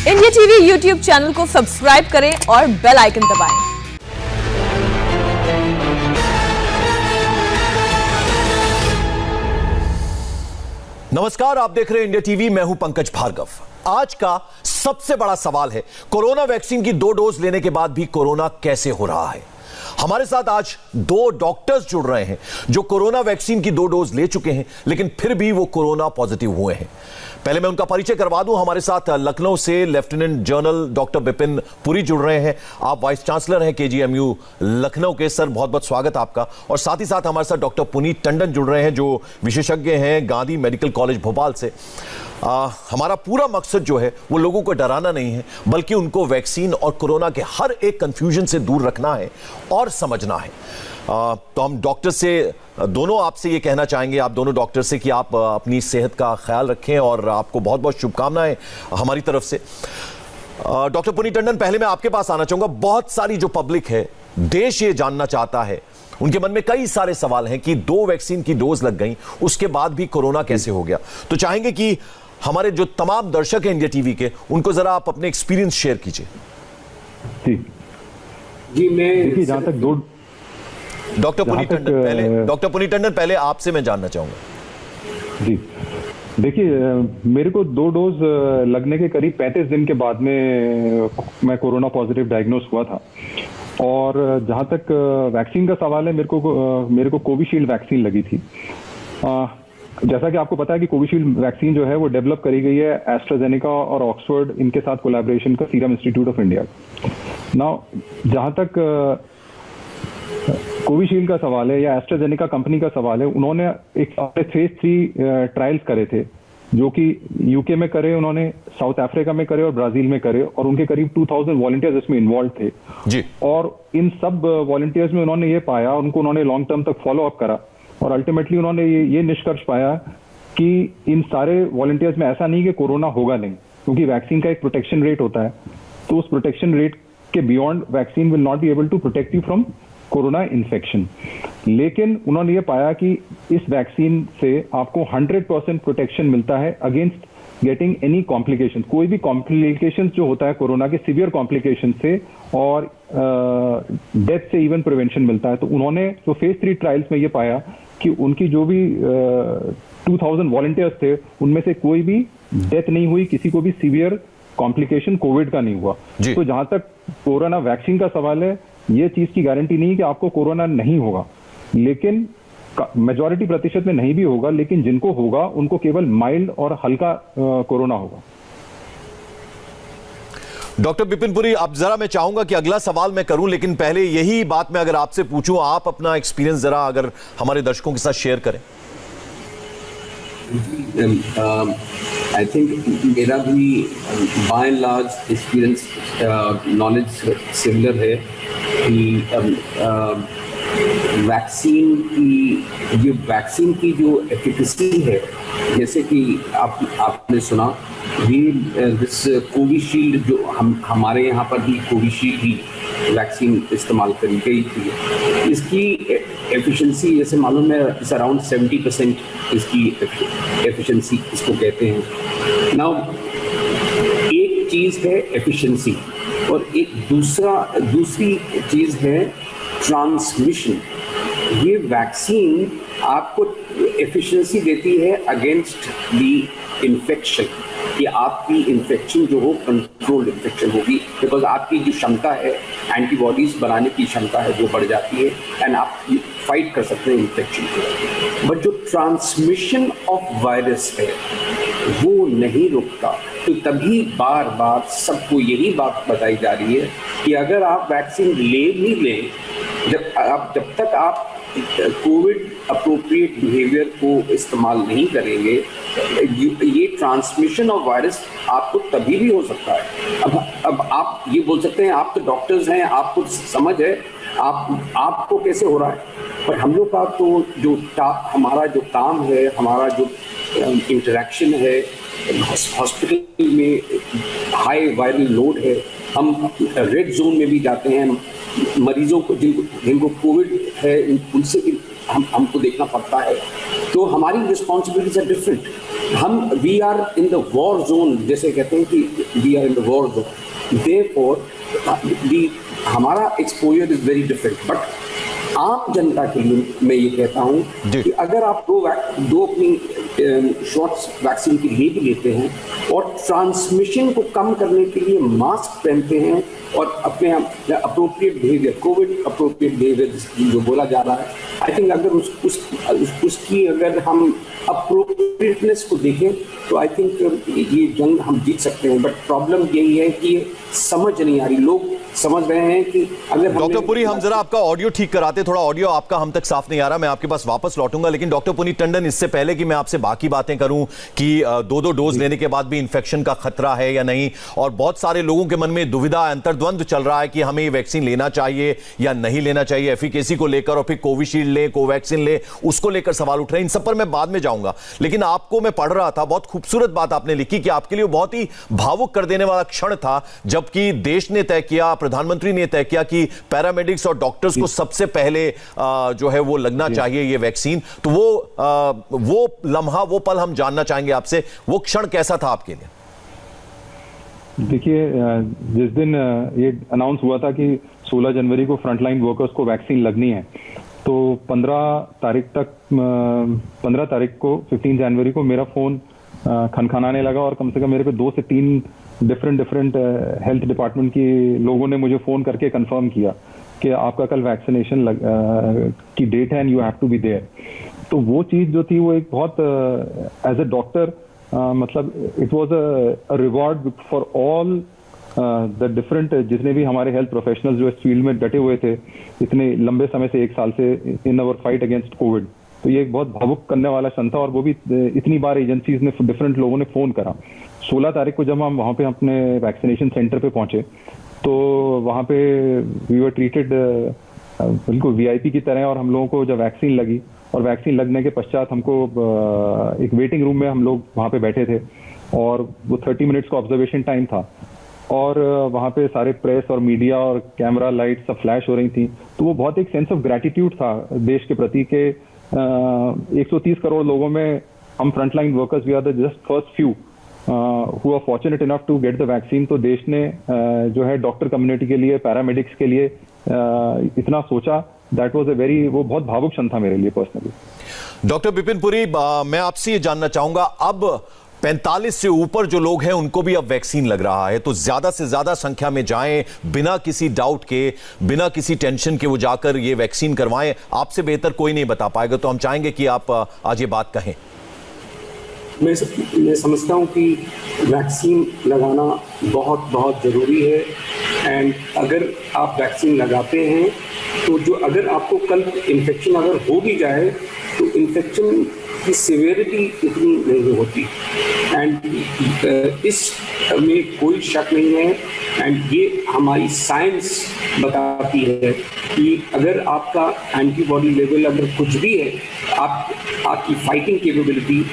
India TV YouTube channel को subscribe करें और बेल आइकन दबाएं। नमस्कार, आप देख रहे हैं इंडिया टीवी। मैं हूं पंकज भार्गव। आज का सबसे बड़ा सवाल है, कोरोना वैक्सीन की 2 डोज लेने के बाद भी कोरोना कैसे हो रहा है। हमारे साथ आज 2 डॉक्टर्स जुड़ रहे हैं जो कोरोना वैक्सीन की 2 डोज ले चुके हैं, लेकिन फिर भी वो कोरोना पॉजिटिव हुए हैं। पहले मैं उनका परिचय करवा दूं। हमारे साथ लखनऊ से lieutenant general doctor Vipin Puri जुड़ रहे हैं। आप वाइस चांसलर हैं केजीएमयू लखनऊ के। सर, बहुत बहुत स्वागत आपका। और साथ ही साथ हमारे साथ डॉक्टर पुनीत टंडन जुड़ रहे हैं जो विशेषज्ञ हैं गांधी मेडिकल कॉलेज भोपाल से। हमारा पूरा मकसद जो है वो लोगों को डराना नहीं है, बल्कि उनको वैक्सीन और कोरोना के हर एक कंफ्यूजन से दूर रखना है और समझना है। तो हम डॉक्टर से, दोनों आपसे ये कहना चाहेंगे, आप दोनों डॉक्टर से, कि आप अपनी सेहत का ख्याल रखें और आपको बहुत बहुत शुभकामनाएं हमारी तरफ से। डॉक्टर पुनीत टंडन, पहले मैं आपके पास आना चाहूंगा। बहुत सारी जो पब्लिक है, देश ये जानना चाहता है, उनके मन में कई सारे सवाल हैं कि 2 वैक्सीन की डोज लग गई, उसके बाद भी कोरोना कैसे हो गया। तो चाहेंगे कि हमारे जो तमाम दर्शक हैं इंडिया टीवी के, उनको जरा आप अपने एक्सपीरियंस शेयर कीजिए। जी, मैं जहां तक डॉक्टर पुनीत टंडन पहले आपसे मैं जानना चाहूंगा। जी, देखिए, मेरे को 2 डोज लगने के करीब 35 दिन के बाद में मैं कोरोना पॉजिटिव डायग्नोस हुआ था। और जहां तक वैक्सीन का सवाल है, मेरे को कोविशील्ड वैक्सीन लगी थी। जैसा कि आपको पता है कि कोविशील्ड वैक्सीन जो है वो डेवलप करी गई है एस्ट्राजेनेका और ऑक्सफोर्ड, इनके साथ कोलैबोरेशन का serum institute of India. Now, जहां तक कोविशील्ड का सवाल है या एस्ट्राजेनेका कंपनी का सवाल है, उन्होंने एक फेज 3 ट्रायल्स करे थे, जो कि यूके में करे, उन्होंने साउथ अफ्रीका में करे और ब्राजील में करे, और उनके करीब 2000 वॉलंटियर्स इसमें इन्वॉल्व थे जी। और इन सब वॉलंटियर्स में उन्होंने ये पाया, उन्होंने लॉन्ग टर्म तक फॉलो अप करा, और अल्टीमेटली उन्होंने ये निष्कर्ष पाया कि इन सारे वॉलंटियर्स में ऐसा नहीं कि कोरोना होगा नहीं, क्योंकि वैक्सीन का एक प्रोटेक्शन रेट होता है। तो उस प्रोटेक्शन रेट के beyond vaccine will not be able to protect you from corona infection. लेकिन उन्होंने ये पाया कि इस वैक्सीन से आपको 100% प्रोटेक्शन मिलता है अगेंस्ट गेटिंग एनी कॉम्प्लिकेशन। कोई भी कॉम्प्लिकेशन जो होता है कोरोना के, सीवियर कॉम्प्लिकेशन से और डेथ से इवन प्रिवेंशन मिलता है। तो उन्होंने जो फेज 3 ट्रायल्स में ये पाया कि उनकी जो भी 2000 वॉलंटियर्स थे, उनमें से कोई भी डेथ नहीं हुई, किसी को भी सीवियर कॉम्प्लिकेशन कोविड का नहीं हुआ। तो जहां तक कोरोना वैक्सीन का सवाल है, ये चीज की गारंटी नहीं है कि आपको कोरोना नहीं होगा, लेकिन मेजॉरिटी प्रतिशत में नहीं भी होगा, लेकिन जिनको होगा उनको केवल माइल्ड और हल्का कोरोना होगा। डॉक्टर विपिन पुरी, अब जरा मैं चाहूंगा कि अगला सवाल मैं करूं, लेकिन पहले यही बात मैं अगर आपसे पूछूं, आप अपना एक्सपीरियंस जरा अगर हमारे दर्शकों के साथ शेयर करें। आई थिंक मेरा भी by and large experience, knowledge similar है कि वैक्सीन की जो एफिकेसी है, जैसे कि आपने सुना भी, दिस कोविशील्ड जो हमारे यहाँ पर भी कोविशील्ड ही वैक्सीन इस्तेमाल करी गई थी, इसकी एफिशिएंसी जैसे मालूम है इस अराउंड 70% इसकी एफिशिएंसी इसको कहते हैं। नाउ, एक चीज़ है एफिशिएंसी और एक दूसरी चीज़ है ट्रांसमिशन। ये वैक्सीन आपको एफिशिएंसी देती है अगेंस्ट दी इन्फेक्शन, कि आपकी इन्फेक्शन जो हो कंट्रोल्ड इन्फेक्शन होगी, बिकॉज आपकी जो क्षमता है एंटीबॉडीज बनाने की क्षमता है वो बढ़ जाती है एंड आप फाइट कर सकते हैं इन्फेक्शन को। बट जो ट्रांसमिशन ऑफ वायरस है वो नहीं रुकता। तो तभी बार बार सबको यही बात बताई जा रही है कि अगर आप वैक्सीन ले भी लें, जब तक आप कोविड अप्रोप्रिएट बिहेवियर को इस्तेमाल नहीं करेंगे, ये ट्रांसमिशन ऑफ वायरस आपको तभी भी हो सकता है। अब आप ये बोल सकते हैं, आप तो डॉक्टर्स हैं, आपको समझ है, आपको कैसे हो रहा है, पर हम लोग का तो हमारा जो काम है, हमारा जो इंटरेक्शन है हॉस्पिटल में, हाई वायरल लोड है, हम रेड जोन में भी जाते हैं, मरीजों को जिनको कोविड है उनसे भी हमको देखना पड़ता है, तो हमारी responsibilities are different. We are in the war zone, जैसे कहते हैं कि we are in the war zone, therefore हमारा exposure is very different. But आम जनता के लिए मैं ये कहता हूँ कि अगर आप दो अपनी शॉट्स वैक्सीन के लिए भी लेते हैं और ट्रांसमिशन को कम करने के लिए मास्क पहनते हैं और अपने appropriate behaviour, Covid appropriate behaviour जो बोला जा रहा है, आई थिंक अगर उसकी अगर हम अप्रोप्रिएटनेस को देखें तो आई थिंक ये जंग हम जीत सकते हैं। बट प्रॉब्लम यही है कि ये समझ नहीं आ रही, लोग समझ रहे हैं कि अगर डॉक्टर पुरी, हम जरा आपका ऑडियो ठीक कराते, थोड़ा ऑडियो आपका हम तक साफ नहीं आ रहा, मैं आपके पास वापस लौटूंगा। लेकिन डॉक्टर पुनीत टंडन, इससे पहले कि मैं आपसे बाकी बातें करूं कि दो डोज लेने के बाद भी इंफेक्शन का खतरा है या नहीं, और बहुत सारे लोगों के मन में दुविधा, अंतर्द्वंद चल रहा है कि हमें ये वैक्सीन लेना चाहिए या नहीं लेना चाहिए, एफिकेसी को लेकर, और फिर कोविशील्ड ले, कोवैक्सीन ले, उसको लेकर सवाल उठ रहे हैं। इन सब पर मैं बाद में जाऊंगा। लेकिन आपको मैं पढ़ रहा था, बहुत खूबसूरत बात आपने लिखी कि आपके लिए बहुत ही भावुक कर देने वाला क्षण था जबकि देश ने तय किया, प्रधानमंत्री ने तय किया कि पैरामेडिक्स और डॉक्टर्स को सबसे पहले जो है वो लगना चाहिए ये वैक्सीन। तो वो लम्हा, वो पल हम जानना चाहेंगे आपसे, वो क्षण कैसा था आपके लिए? देखिए, जिस दिन ये अनाउंस हुआ था कि 16 जनवरी को फ्रंटलाइन वर्कर्स को वैक्सीन लगनी है, तो 15 तारीख को 15 जनवरी को मेरा फोन खनखनाने लगा और कम से कम मेरे पे 2 से 3 डिफरेंट हेल्थ डिपार्टमेंट के लोगों ने मुझे फोन करके कंफर्म किया कि आपका कल वैक्सीनेशन की डेट है and you have to be there. तो वो चीज जो थी वो एक बहुत एज अ डॉक्टर मतलब it was a reward for all the different, जितने भी हमारे हेल्थ प्रोफेशनल्स जो इस फील्ड में डटे हुए थे इतने लंबे समय से, 1 साल से, इन अवर फाइट अगेंस्ट कोविड। तो ये एक बहुत भावुक करने वाला क्षण था और वो भी इतनी बार एजेंसीज ने, डिफरेंट लोगों ने फोन करा। 16 तारीख को जब हम वहाँ पे अपने वैक्सीनेशन सेंटर पे पहुंचे तो वहाँ पे वी वर ट्रीटेड बिल्कुल वीआईपी की तरह, और हम लोगों को जब वैक्सीन लगी और वैक्सीन लगने के पश्चात हमको एक वेटिंग रूम में हम लोग वहाँ पे बैठे थे और वो 30 मिनट्स का ऑब्जर्वेशन टाइम था और वहाँ पे सारे प्रेस और मीडिया और कैमरा लाइट सब फ्लैश हो रही थी। तो वो बहुत एक सेंस ऑफ ग्रेटिट्यूड था देश के प्रति के 130 करोड़ लोगों में हम frontline workers, we are the just first few who are fortunate enough to get the vaccine. तो देश ने जो है डॉक्टर कम्युनिटी के लिए, पैरामेडिक्स के लिए इतना सोचा, दैट वाज अ वेरी, वो बहुत भावुक क्षण था मेरे लिए पर्सनली। डॉक्टर विपिन पुरी, मैं आपसे ये जानना चाहूंगा, अब 45 से ऊपर जो लोग हैं उनको भी अब वैक्सीन लग रहा है, तो ज्यादा से ज्यादा संख्या में जाएं, बिना किसी डाउट के, बिना किसी टेंशन के वो जाकर ये वैक्सीन करवाएं। आपसे बेहतर कोई नहीं बता पाएगा, तो हम चाहेंगे कि आप आज ये बात कहें। मैं समझता हूं कि वैक्सीन लगाना बहुत बहुत ज़रूरी है, एंड अगर आप वैक्सीन लगाते हैं तो जो अगर आपको कल इन्फेक्शन अगर हो भी जाए तो इन्फेक्शन की सिवियरिटी इतनी नहीं होती, एंड इस में कोई शक नहीं है। एंड ये हमारी साइंस बताती है कि अगर आपका एंटीबॉडी लेवल अगर कुछ भी है, आपकी फाइटिंग कैपेबिलिटी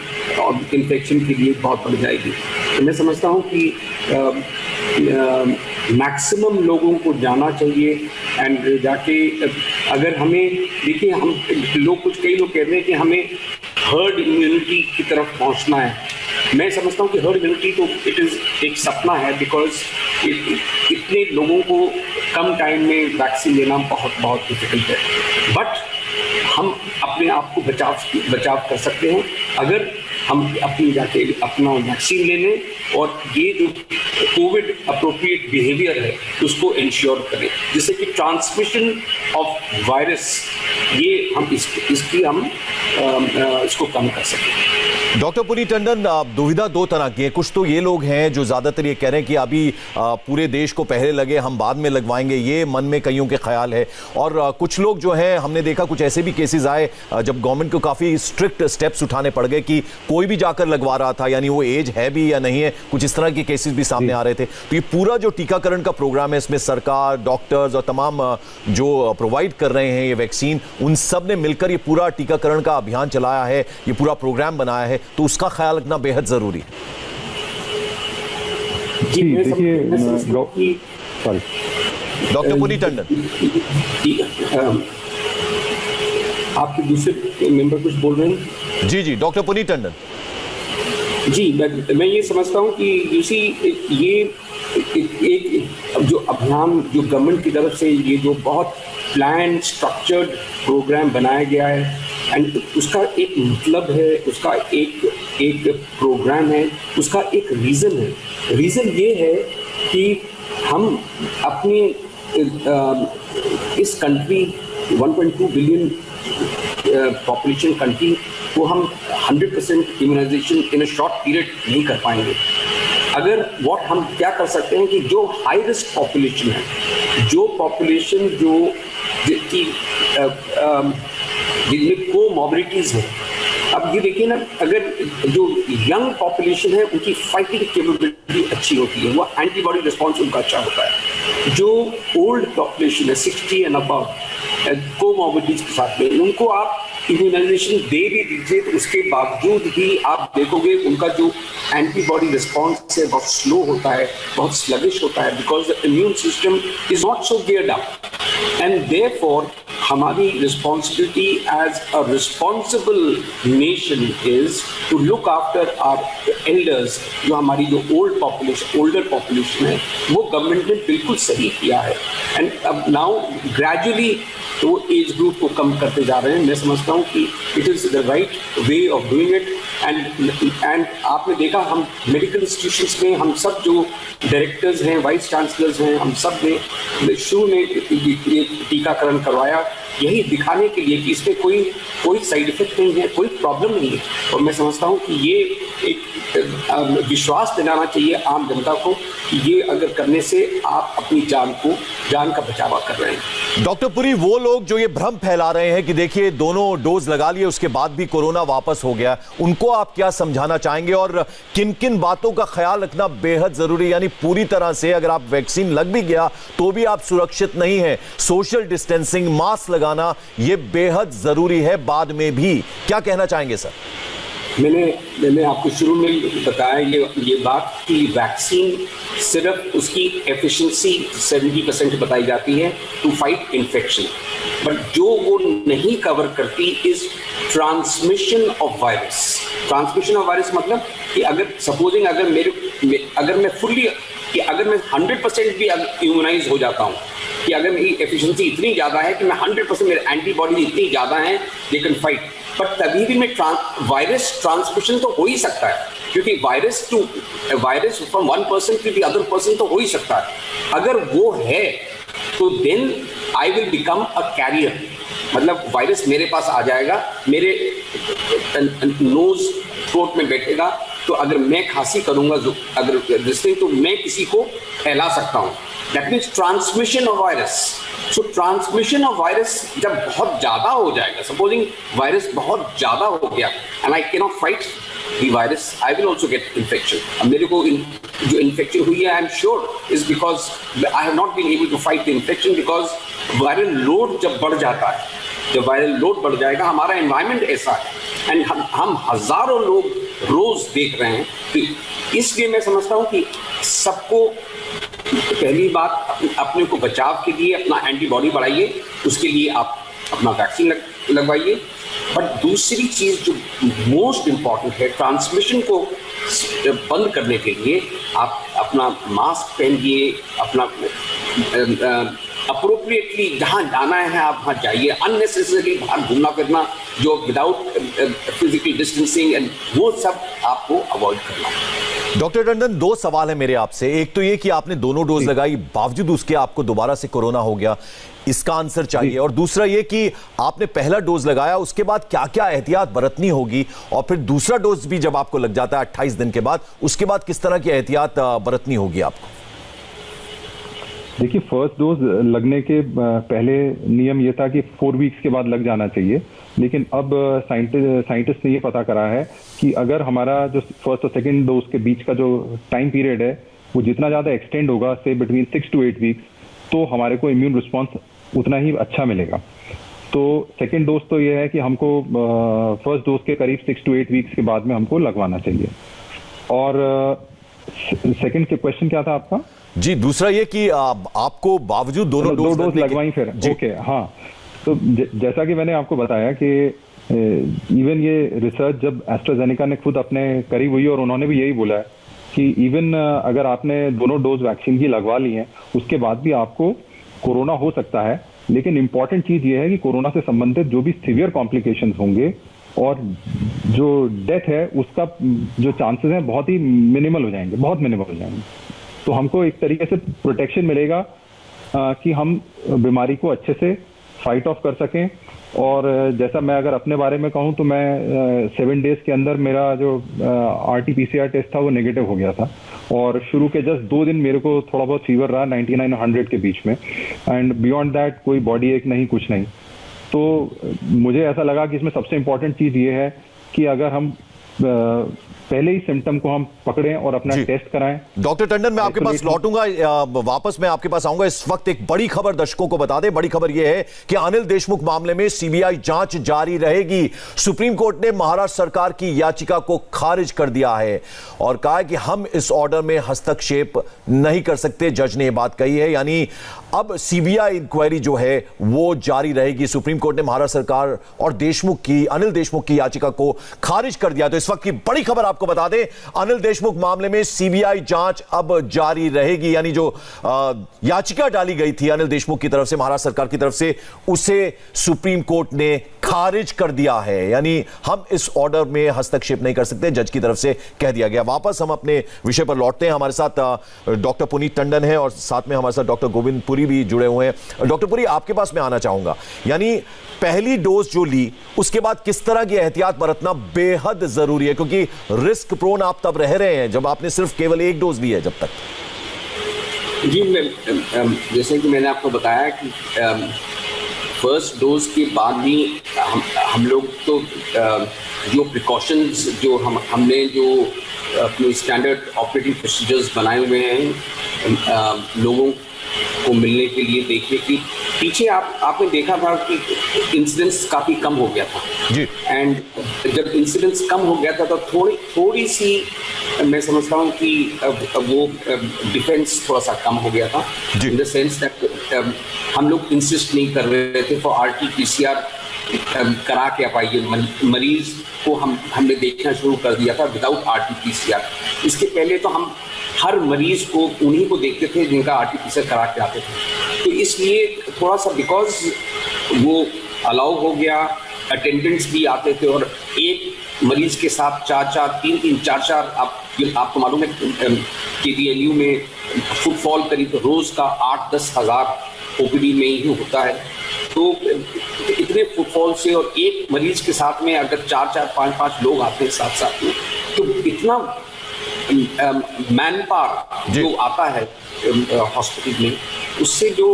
और इन्फेक्शन के लिए बहुत बढ़ जाएगी। तो मैं समझता हूँ कि मैक्सिमम लोगों को जाना चाहिए एंड जाके, अगर हमें देखिए, हम लोग कई लोग कहते हैं कि हमें हर्ड इम्यूनिटी की तरफ पहुंचना है। मैं समझता हूं कि हर्ड इम्यूनिटी तो इट इज़ एक सपना है, बिकॉज इतने लोगों को कम टाइम में वैक्सीन लेना बहुत बहुत डिफिकल्ट है। बट हम अपने आप को बचाव कर सकते हैं अगर हम अपनी जाके अपना वैक्सीन ले लें और ये जो कोविड अप्रोप्रिएट बिहेवियर है उसको इंश्योर करें, जिससे कि ट्रांसमिशन ऑफ वायरस ये हम इसको कम कर सकें। डॉक्टर पुनीत टंडन, दुविधा 2 तरह की है। कुछ तो ये लोग हैं जो ज्यादातर ये कह रहे हैं कि अभी पूरे देश को पहले लगे, हम बाद में लगवाएंगे, ये मन में कईयों के ख्याल है। और कुछ लोग जो हैं, हमने देखा कुछ ऐसे भी केसेस आए जब गवर्नमेंट को काफी स्ट्रिक्ट स्टेप्स उठाने पड़ गए कि कोई भी जाकर लगवा रहा था, यानी वो एज है भी या नहीं है, कुछ इस तरह के केसेस भी सामने आ रहे थे। तो ये पूरा जो टीकाकरण का प्रोग्राम है, इसमें सरकार, डॉक्टर्स और तमाम जो प्रोवाइड कर रहे हैं ये वैक्सीन, उन सब ने मिलकर ये पूरा टीकाकरण का अभियान चलाया है, ये पूरा प्रोग्राम बनाया है, तो उसका ख्याल रखना बेहद जरूरी है। जी देखिए, डॉक्टर पुनीत टंडन, आपके दूसरे मेंबर कुछ बोल रहे हैं? जी जी, डॉक्टर पुनीत टंडन। जी, मैं ये समझता हूँ कि इसी ये एक जो अभियान जो गवर्नमेंट की तरफ से ये जो बहुत प्लान स्ट्रक्चर्ड प्रोग्राम बनाया गया है, एंड उसका एक मतलब है, उसका एक प्रोग्राम है, उसका एक रीज़न है। रीज़न ये है कि हम अपनी इस कंट्री 1.2 बिलियन पॉपुलेशन कंट्री को हम 100% immunization in a short period नहीं कर पाएंगे। अगर हम क्या कर सकते हैं कि जो हाई रिस्क पॉपुलेशन है, जो पॉपुलेशन जिनमें कोमॉर्बिडिटीज़ हैं, अब ये देखिए ना, अगर जो यंग पॉपुलेशन है उनकी फाइटिंग कैपेबिलिटी अच्छी होती है, वो एंटीबॉडी रिस्पॉन्स उनका अच्छा होता है। जो ओल्ड पॉपुलेशन है 60 एंड अबव कोमॉर्बिडिटीज़ के साथ में, उनको आप इम्यूनाइजेशन दे भी दीजिए तो उसके बावजूद भी आप देखोगे उनका जो एंटीबॉडी रिस्पॉन्स है बहुत स्लो होता है, बहुत स्लगिश होता है, because the immune system is not so geared up. And therefore हमारी responsibility as a responsible nation is to look after our elders. जो हमारी जो ओल्डर पॉपुलेशन है, वो गवर्नमेंट ने बिल्कुल सही किया है। एंड अब नाउ ग्रेजुअली वो एज ग्रुप को कम करते जा रहे हैं। मैं समझता हूँ कि it is the right way of doing it. And आपने देखा, हम मेडिकल इंस्टीट्यूशंस में हम सब जो डायरेक्टर्स हैं, वाइस चांसलर्स हैं, हम सब ने शुरू में टीकाकरण करवाया, यही दिखाने के लिए कि इसमें कोई साइड इफेक्ट नहीं है, कोई प्रॉब्लम नहीं है। और मैं समझता हूँ कि ये एक विश्वास दिलाना चाहिए आम जनता को कि ये अगर करने से आप अपनी जान का बचावा कर रहे हैं। डॉक्टर पुरी, वो लोग जो ये भ्रम फैला रहे हैं कि देखिए दोनों डोज लगा लिए उसके बाद भी कोरोना वापस हो गया, उनको आप क्या समझाना चाहेंगे और किन किन बातों का ख्याल रखना बेहद जरूरी, यानी पूरी तरह से अगर आप वैक्सीन लग भी गया तो भी आप सुरक्षित नहीं है, सोशल डिस्टेंसिंग, मास्क लगाना ये बेहद जरूरी है बाद में भी, क्या कहना चाहेंगे सर? मैंने आपको शुरू में बताया ये बात कि वैक्सीन सिर्फ उसकी एफिशिएंसी 70% बताई जाती है टू फाइट इन्फेक्शन, बट जो वो नहीं कवर करती is transmission of virus. Transmission of virus मतलब कि अगर सपोजिंग अगर मैं 100% भी इम्यूनाइज हो जाता हूँ, कि अगर मेरी एफिशिएंसी इतनी ज़्यादा है कि मैं 100% मेरे एंटीबॉडी इतनी ज़्यादा है दे कैन फाइट, बट तभी भी मैं वायरस ट्रांसमिशन तो हो ही सकता है, क्योंकि virus from one person to the other person तो हो ही सकता है। अगर वो है तो then I will become a carrier, मतलब वायरस मेरे पास आ जाएगा, मेरे नोज थ्रोट में बैठेगा, तो अगर मैं खांसी करूंगा तो मैं किसी को फैला सकता हूँ। That means transmission of virus. So transmission of virus जब बहुत ज़्यादा हो जाएगा, सपोजिंग वायरस बहुत ज़्यादा हो गया and I can not fight the virus, I will also get infection. अब मेरे को जो इन्फेक्शन हुई है, I am sure is because I have not been able to fight the infection, because viral load जब बढ़ जाता है, जब वायरल लोड बढ़ जाएगा, हमारा एनवायरनमेंट ऐसा है एंड हम हज़ारों लोग रोज़ देख रहे हैं, तो इसलिए मैं समझता हूँ कि सबको पहली बात अपने को बचाव के लिए अपना एंटीबॉडी बढ़ाइए, उसके लिए आप अपना वैक्सीन लगवाइए। बट दूसरी चीज़ जो मोस्ट इम्पॉर्टेंट है, ट्रांसमिशन को बंद करने के लिए आप अपना मास्क पहनिए, अपना अप्रोप्रिएटली जहाँ जाना है आप वहाँ जाइए, अननेसेसरी बाहर घूमना फिरना जो विदाउट फिजिकल डिस्टेंसिंग एंड वो सब आपको अवॉइड करना है। डॉक्टर टंडन, दो सवाल है मेरे आपसे। एक तो ये कि आपने दोनों डोज लगाई, बावजूद उसके आपको दोबारा से कोरोना हो गया, इसका आंसर चाहिए। और दूसरा ये कि आपने पहला डोज लगाया, उसके बाद क्या क्या एहतियात बरतनी होगी, और फिर दूसरा डोज भी जब आपको लग जाता है 28 दिन के बाद, उसके बाद किस तरह की एहतियात बरतनी होगी आपको? देखिए, फर्स्ट डोज लगने के पहले नियम ये था कि 4 वीक्स के बाद लग जाना चाहिए, लेकिन अब साइंटिस्ट ने ये पता करा है कि अगर हमारा जो फर्स्ट और सेकंड डोज के बीच का जो टाइम पीरियड है वो जितना ज़्यादा एक्सटेंड होगा, से बिटवीन 6 to 8 वीक्स, तो हमारे को इम्यून रिस्पॉन्स उतना ही अच्छा मिलेगा। तो सेकंड डोज तो ये है कि हमको फर्स्ट डोज के करीब 6 to 8 वीक्स के बाद में हमको लगवाना चाहिए। और सेकंड के क्वेश्चन क्या था आपका? जी, दूसरा ये कि आपको बावजूद दोनों डोज लगवाई फिर, ओके, हाँ। तो जैसा कि मैंने आपको बताया कि इवन ये रिसर्च जब एस्ट्राजेनेका ने खुद अपने करी हुई और उन्होंने भी यही बोला है कि इवन अगर आपने दोनों डोज वैक्सीन की लगवा ली है उसके बाद भी आपको कोरोना हो सकता है, लेकिन इंपॉर्टेंट चीज ये है कि कोरोना से संबंधित जो भी सीवियर कॉम्प्लिकेशंस होंगे और जो डेथ है उसका जो चांसेस हैं बहुत ही मिनिमल हो जाएंगे, बहुत मिनिमल हो जाएंगे। तो हमको एक तरीके से प्रोटेक्शन मिलेगा कि हम बीमारी को अच्छे से फाइट ऑफ कर सकें। और जैसा मैं अगर अपने बारे में कहूं तो मैं 7 डेज के अंदर मेरा जो RT-PCR टेस्ट था वो नेगेटिव हो गया था और शुरू के जस्ट 2 दिन मेरे को थोड़ा बहुत फीवर रहा 99 और 100 के बीच में, एंड बियॉन्ड दैट कोई बॉडी एक नहीं, कुछ नहीं। तो मुझे ऐसा लगा कि इसमें सबसे इम्पोर्टेंट चीज़ ये है कि अगर हम पहले ही सिम्टम को हम पकड़ें और अपना टेस्ट कराएं। डॉक्टर टंडन, मैं आपके पास लौटूंगा, वापस मैं आपके पास आऊंगा। इस वक्त एक बड़ी खबर दर्शकों को बता दें। बड़ी खबर यह है कि अनिल देशमुख मामले में सीबीआई जांच जारी रहेगी। सुप्रीम कोर्ट ने महाराष्ट्र सरकार की याचिका को खारिज कर दिया है और कहा है कि हम इस ऑर्डर में हस्तक्षेप नहीं कर सकते। जज ने यह बात कही है, यानी अब सीबीआई इंक्वायरी जो है वो जारी रहेगी। सुप्रीम कोर्ट ने महाराष्ट्र सरकार और अनिल देशमुख की याचिका को खारिज कर दिया। तो इस वक्त की बड़ी खबर आपको बता दें, अनिल देशमुख मामले में सीबीआई जांच अब जारी रहेगी। यानी जो याचिका डाली गई थी अनिल देशमुख की तरफ से, महाराष्ट्र सरकार की तरफ से, उसे सुप्रीम कोर्ट ने खारिज कर दिया है। यानी हम इस ऑर्डर में हस्तक्षेप नहीं कर सकते, जज की तरफ से कह दिया गया। वापस हम अपने विषय पर लौटते हैं। हमारे साथ डॉक्टर पुनीत टंडन है और साथ में हमारे साथ डॉक्टर गोविंद पुरी भी जुड़े हुए हैं। डॉक्टर पुरी, आपके पास मैं आना चाहूंगा। यानी पहली डोज जो ली उसके बाद किस तरह की एहतियात बरतना बेहद जरूरी है, क्योंकि रिस्क प्रोन आप तब रह रहे हैं जब आपने सिर्फ केवल 1 डोज ली है जब तक। जी, जैसे कि मैंने आपको बताया कि फर्स्ट डोज के बाद भी हम लोग तो जो प्रिकॉशंस जो हमने जो अपने स्टैंडर्ड ऑपरेटिंग प्रोसीजर्स बनाए हुए हैं लोगों को मिलने के लिए, देखने की पीछे आपने देखा था कि इंसिडेंस काफ़ी कम हो गया था जी। एंड जब इंसिडेंस कम हो गया था तो थोड़ी सी मैं समझता हूँ कि वो डिफेंस थोड़ा सा कम हो गया था, इन द सेंस दैट हम लोग इंसिस्ट नहीं कर रहे थे फॉर RT-PCR करा के आप आइए। मरीज को हमने देखना शुरू कर दिया था विदाउट RT-PCR। इसके पहले तो हम हर मरीज को उन्हीं को देखते थे जिनका RT-PCR करा के आते थे। तो इसलिए थोड़ा सा बिकॉज वो अलाउ हो गया, अटेंडेंट्स भी आते थे और एक मरीज के साथ 4-4 आपको मालूम है KGMU में फुटफॉल करीब रोज का 8-10 हज़ार OPD में ही होता है। तो इतने फुटफॉल से और एक मरीज के साथ में अगर 4-4, 5-5 लोग आते हैं साथ में, तो इतना मैन पावर जो आता है हॉस्पिटल में, उससे जो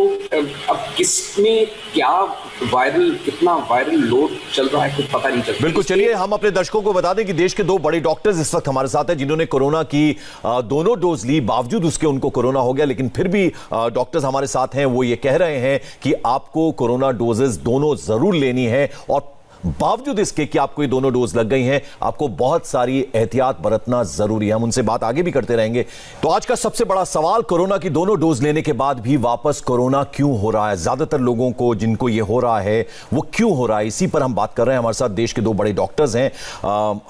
अब किसमें कितना वायरल लोड चल रहा है कुछ पता नहीं चलता। बिल्कुल, चलिए हम अपने दर्शकों को बता दें कि देश के 2 बड़े डॉक्टर्स इस वक्त हमारे साथ हैं जिन्होंने कोरोना की दोनों डोज ली, बावजूद उसके उनको कोरोना हो गया, लेकिन फिर भी डॉक्टर्स हमारे साथ हैं। वो ये कह रहे हैं कि आपको कोरोना डोजेस दोनों जरूर लेनी है और बावजूद इसके कि आपको ये दोनों डोज लग गई हैं, आपको बहुत सारी एहतियात बरतना जरूरी है। हम उनसे बात आगे भी करते रहेंगे। तो आज का सबसे बड़ा सवाल, कोरोना की दोनों डोज लेने के बाद भी वापस कोरोना क्यों हो रहा है? ज्यादातर लोगों को जिनको ये हो रहा है वो क्यों हो रहा है, इसी पर हम बात कर रहे हैं। हमारे साथ देश के 2 बड़े डॉक्टर्स हैं।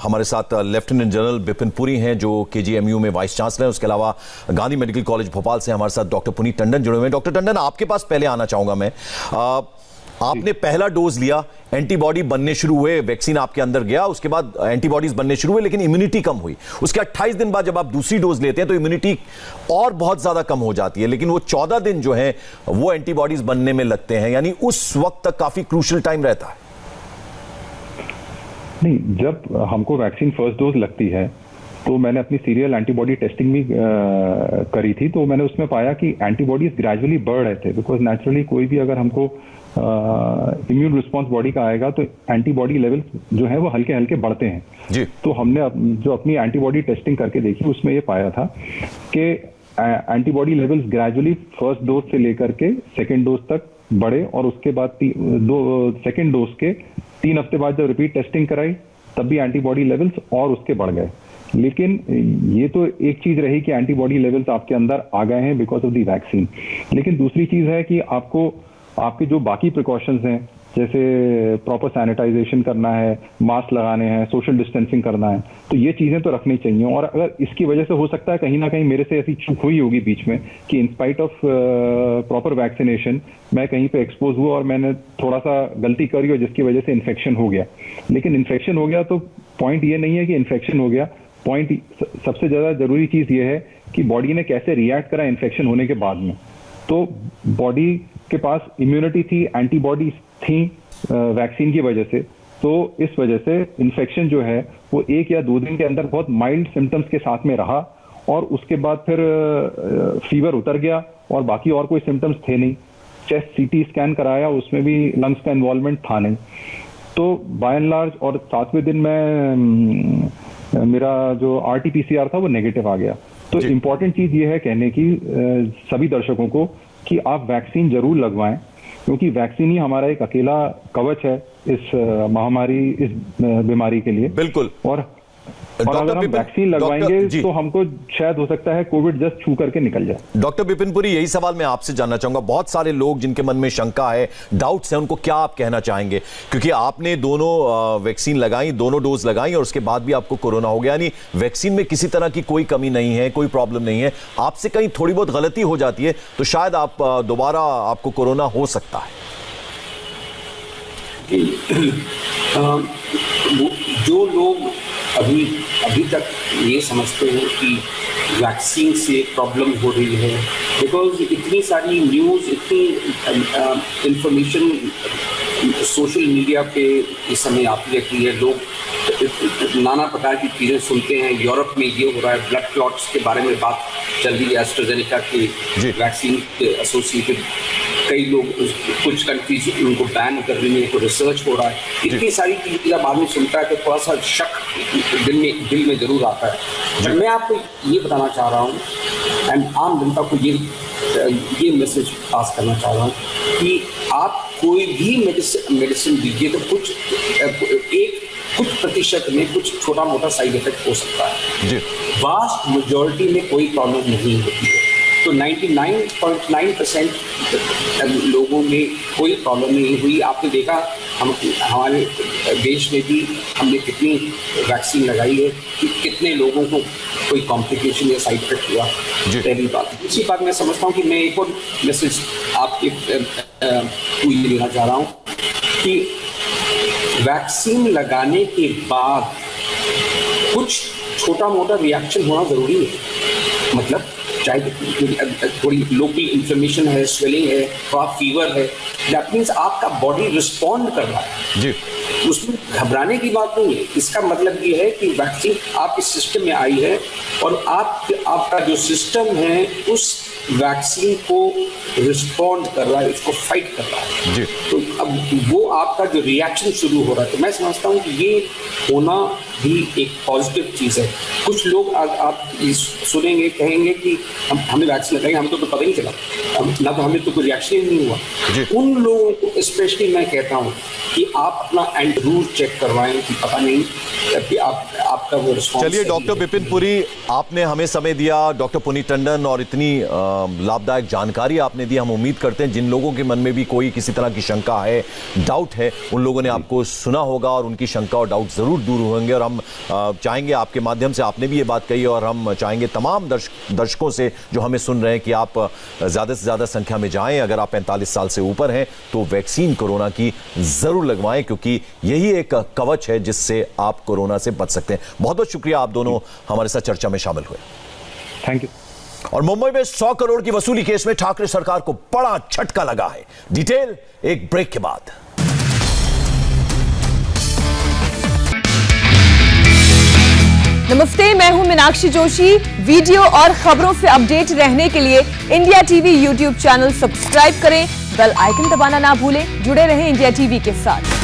हमारे साथ लेफ्टिनेंट जनरल बिपिन पुरी हैं जो KGMU में वाइस चांसलर हैं। उसके अलावा गांधी मेडिकल कॉलेज भोपाल से हमारे साथ डॉक्टर पुनीत टंडन जुड़े हुए हैं। डॉक्टर टंडन, आपके पास पहले आना चाहूंगा मैं। आपने पहला डोज लिया, एंटीबॉडी बनने शुरू हुए, वैक्सीन आपके अंदर गया, उसके बाद एंटीबॉडीज बनने शुरू हुए, लेकिन इम्यूनिटी कम हुई। उसके 28 दिन बाद जब आप दूसरी डोज लेते हैं तो इम्यूनिटी और बहुत ज्यादा कम हो जाती है, लेकिन वो 14 दिन जो है वो एंटीबॉडीज बनने में लगते हैं। यानी उस वक्त तक काफी क्रूशियल टाइम रहता है। नहीं, जब हमको वैक्सीन फर्स्ट डोज लगती है तो मैंने अपनी सीरियल एंटीबॉडी टेस्टिंग भी करी थी, तो मैंने उसमें पाया कि एंटीबॉडीज ग्रेजुअली बढ़ रहे थे। बिकॉज नेचुरली कोई भी अगर हमको इम्यून रिस्पॉन्स बॉडी का आएगा तो एंटीबॉडी लेवल जो है वो हल्के हल्के बढ़ते हैं जी। तो हमने जो अपनी एंटीबॉडी टेस्टिंग करके देखी उसमें ये पाया था कि antibody levels gradually first dose से लेकर के सेकेंड डोज तक बढ़े और उसके बाद सेकेंड डोज के 3 हफ्ते बाद जब रिपीट टेस्टिंग कराई तब भी एंटीबॉडी लेवल्स और उसके बढ़ गए। लेकिन ये तो एक चीज रही कि एंटीबॉडी लेवल्स आपके अंदर आ गए हैं बिकॉज ऑफ दी वैक्सीन, लेकिन दूसरी चीज है कि आपको आपके जो बाकी प्रिकॉशंस हैं, जैसे प्रॉपर सैनिटाइजेशन करना है, मास्क लगाने हैं, सोशल डिस्टेंसिंग करना है, तो ये चीज़ें तो रखनी चाहिए। और अगर इसकी वजह से हो सकता है कहीं ना कहीं मेरे से ऐसी चूक हुई होगी बीच में कि इंस्पाइट ऑफ प्रॉपर वैक्सीनेशन मैं कहीं पे एक्सपोज हुआ और मैंने थोड़ा सा गलती करी और जिसकी वजह से इन्फेक्शन हो गया। लेकिन इन्फेक्शन हो गया तो पॉइंट ये नहीं है कि इन्फेक्शन हो गया, पॉइंट सबसे ज़्यादा ज़रूरी चीज़ ये है कि बॉडी ने कैसे रिएक्ट करा इन्फेक्शन होने के बाद में। तो बॉडी के पास इम्यूनिटी थी, एंटीबॉडीज थी वैक्सीन की वजह से, तो इस वजह से इन्फेक्शन जो है वो 1 या 2 दिन के अंदर बहुत माइल्ड सिम्टम्स के साथ में रहा और उसके बाद फिर फीवर उतर गया और बाकी और कोई सिम्टम्स थे नहीं। चेस्ट सीटी स्कैन कराया, उसमें भी लंग्स का इन्वॉल्वमेंट था नहीं। तो बाय एंड लार्ज और 7वें दिन में मेरा जो RT-PCR था वो नेगेटिव आ गया। तो इम्पॉर्टेंट चीज़ ये है कहने की सभी दर्शकों को कि आप वैक्सीन जरूर लगवाएं, क्योंकि वैक्सीन ही हमारा एक अकेला कवच है इस महामारी, इस बीमारी के लिए। बिल्कुल। और अगर हम वैक्सीन लगवाएंगे तो हमको शायद हो सकता है कोविड जस्ट छू करके निकल जाए। डॉक्टर विपिन पुरी, यही सवाल मैं आपसे जानना चाहूंगा। बहुत सारे लोग जिनके मन में शंका है, डाउट्स हैं, उनको क्या आप कहना चाहेंगे? क्योंकि आपने दोनों वैक्सीन लगाई, दोनों डोज लगाई और उसके बाद भी आपको कोरोना हो गया, यानी वैक्सीन में किसी तरह की कोई कमी नहीं है, कोई प्रॉब्लम नहीं है। आपसे कहीं थोड़ी बहुत गलती हो जाती है तो शायद आप दोबारा आपको कोरोना हो सकता है। जो लोग अभी तक ये समझते हैं कि वैक्सीन से प्रॉब्लम हो रही है, बिकॉज इतनी सारी न्यूज़, इतनी इंफॉर्मेशन सोशल मीडिया पे इस समय आती रहती है, लोग नाना प्रकार की चीज़ें सुनते हैं। यूरोप में ये हो रहा है, ब्लड क्लॉट्स के बारे में बात चल रही है, एस्ट्राजेनेका के वैक्सीन के एसोसिएटेड कई लोग, कुछ कंट्रीज उनको बैन कर रही है, तो रिसर्च हो रहा है। इतनी सारी चीज़ें जब आदमी सुनता है तो थोड़ा सा शक दिल में जरूर आता है। पर मैं आपको ये बताना चाह रहा हूँ एंड आम जनता को ये मैसेज पास करना चाह रहा हूँ कि आप कोई भी मेडिसिन दीजिए तो कुछ प्रतिशत में कुछ छोटा मोटा साइड इफेक्ट हो सकता है। वास्ट मेजॉरिटी में कोई प्रॉब्लम नहीं होती है। तो 99.9% लोगों में कोई प्रॉब्लम नहीं हुई। आपने देखा हमारे देश में भी हमने कितनी वैक्सीन लगाई है कि कितने लोगों को कोई कॉम्प्लिकेशन या साइड इफेक्ट हुआ। पहली बात। दूसरी बात मैं समझता हूँ कि मैं एक और मैसेज आपके को ये देना चाह रहा हूँ कि वैक्सीन लगाने के बाद कुछ छोटा मोटा रिएक्शन होना ज़रूरी है। मतलब चाहे थोड़ी लोकल इन्फ्लेमेशन है, स्वेलिंग है, थोड़ा फीवर है, दैट मीन्स आपका बॉडी रिस्पॉन्ड कर रहा है जी। उसमें घबराने की बात नहीं है। इसका मतलब ये है कि वैक्सीन आपके सिस्टम में आई है और आपका जो सिस्टम है उस वैक्सीन को रिस्पॉन्ड कर रहा है, उसको फाइट कर रहा है जी। तो अब वो आपका जो रिएक्शन शुरू हो रहा है, तो मैं समझता हूँ कि ये होना भी एक पॉजिटिव चीज़ है। कुछ लोग आप सुनेंगे, कहेंगे कि हमें वैक्सीन लगाएंगे, हमें तो पता ही नहीं चला, ना तो हमें तो कोई रिएक्शन ही नहीं हुआ। उन लोगों को स्पेशली मैं कहता हूँ कि आप अपना जरूर चेक करवाएं कि पता नहीं कि आपका वो रिस्पॉन्स। चलिए डॉक्टर विपिन पुरी, आपने हमें समय दिया, डॉक्टर पुनीत टंडन, और इतनी लाभदायक जानकारी आपने दी। हम उम्मीद करते हैं जिन लोगों के मन में भी कोई किसी तरह की शंका है, डाउट है, उन लोगों ने आपको सुना होगा और उनकी शंका और डाउट जरूर दूर होंगे। और हम चाहेंगे आपके माध्यम से, आपने भी ये बात कही और हम चाहेंगे तमाम दर्शकों से जो हमें सुन रहे हैं कि आप ज़्यादा से ज़्यादा संख्या में जाएं। अगर आप 45 साल से ऊपर हैं तो वैक्सीन कोरोना की ज़रूर लगवाएं, क्योंकि यही एक कवच है जिससे आप कोरोना से बच सकते हैं। बहुत बहुत शुक्रिया, आप दोनों हमारे साथ चर्चा में शामिल हुए। Thank you. और मुंबई में 100 करोड़ की वसूली केस में ठाकरे सरकार को बड़ा झटका लगा है। डिटेल एक ब्रेक के बाद। नमस्ते, मैं हूं मीनाक्षी जोशी। वीडियो और खबरों से अपडेट रहने के लिए India TV YouTube channel subscribe करें, बेल आइकन दबाना ना भूलें। जुड़े रहें इंडिया टीवी के साथ।